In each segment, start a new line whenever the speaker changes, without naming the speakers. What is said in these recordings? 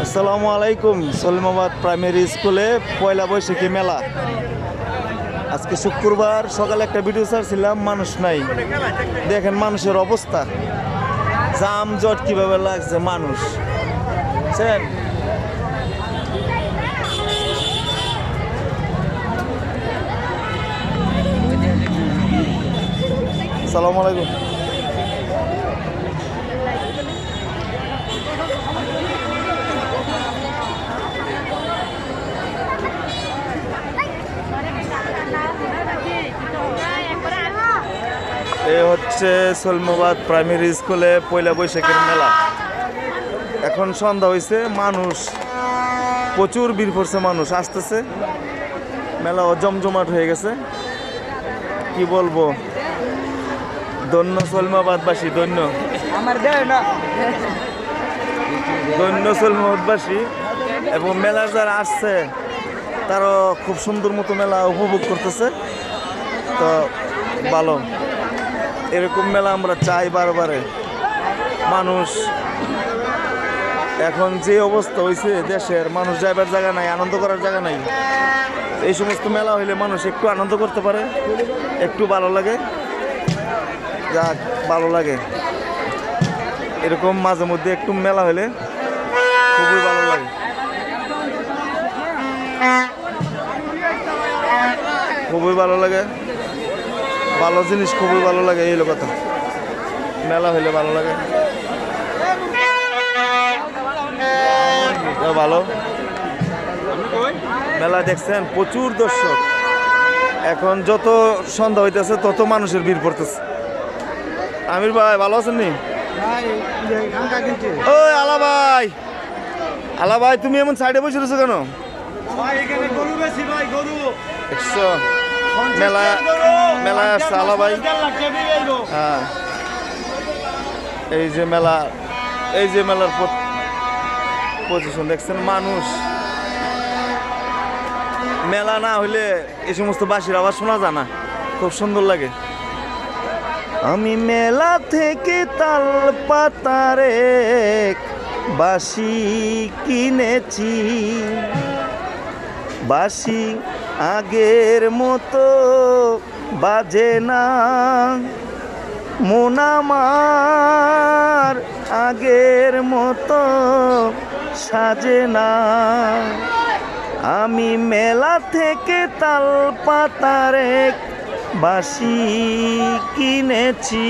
আসসালামু আলাইকুম। সলিমাবাদ প্রাইমারি স্কুলে পয়লা বৈশাখী মেলা। আজকে শুক্রবার সকালে একটা ভিডিও ছাড়ছিলাম, মানুষ নাই। দেখেন মানুষের অবস্থা, জাম জট কিভাবে লাগছে মানুষ। বুঝছেন? আসসালামু আলাইকুম। এ হচ্ছে সলিমাবাদ প্রাইমারি স্কুলে পয়লা বৈশাখের মেলা। এখন সন্ধ্যা হয়েছে, মানুষ প্রচুর ভিড় পড়ছে, মানুষ আসতেছে, মেলা জমজমাট হয়ে গেছে। কি বলবো, ধন্য সলিমাবাদবাসী, ধন্য ধন্য সলিমাবাদবাসী। এবং মেলার যারা আসছে তারও খুব সুন্দর মতো মেলা উপভোগ করতেছে। তো ভালো, এরকম মেলা আমরা চাই বারবারে। মানুষ এখন যে অবস্থা হয়েছে দেশের, মানুষ যাইবার জায়গা নাই, আনন্দ করার জায়গা নাই। এই সমস্ত মেলা হইলে মানুষ একটু আনন্দ করতে পারে, একটু ভালো লাগে, যাক ভালো লাগে। এরকম মাঝে মধ্যে একটু মেলা হইলে খুবই ভালো লাগে, খুবই ভালো লাগে। ভালো জিনিস খুবই ভালো লাগে, এই কথা। মেলা হইলে ভালো লাগে, ভালো মেলা। দেখছেন প্রচুর দর্শক। এখন যত সন্ধ্যা হইতেছে তত মানুষের ভিড় পড়তেছে। আমির ভাই ভালো আছেন নি? ওই আলা ভাই, আলা ভাই, তুমি এমন সাইডে বসে রয়েছো কেন? দেখছো মেলা, মেলায় আসছে আলা ভাই। হ্যাঁ, এই যে মেলা, এই যে মেলার পজিশন দেখছেন। মানুষ, মেলা না হইলে এই সমস্ত বাঁশির আওয়াজ শোনা যায় না, খুব সুন্দর লাগে। আমি মেলা থেকে তাল পাতার এক বাঁশি কিনেছি, বাঁশি আগের মতো বাজে না, মন আমার আগের মতো সাজে না। আমি মেলা থেকে তাল পাতার এক বাঁশি কিনেছি।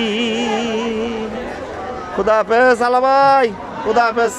খুদা হাফেজ আলা ভাই, খুদা হাফেজ।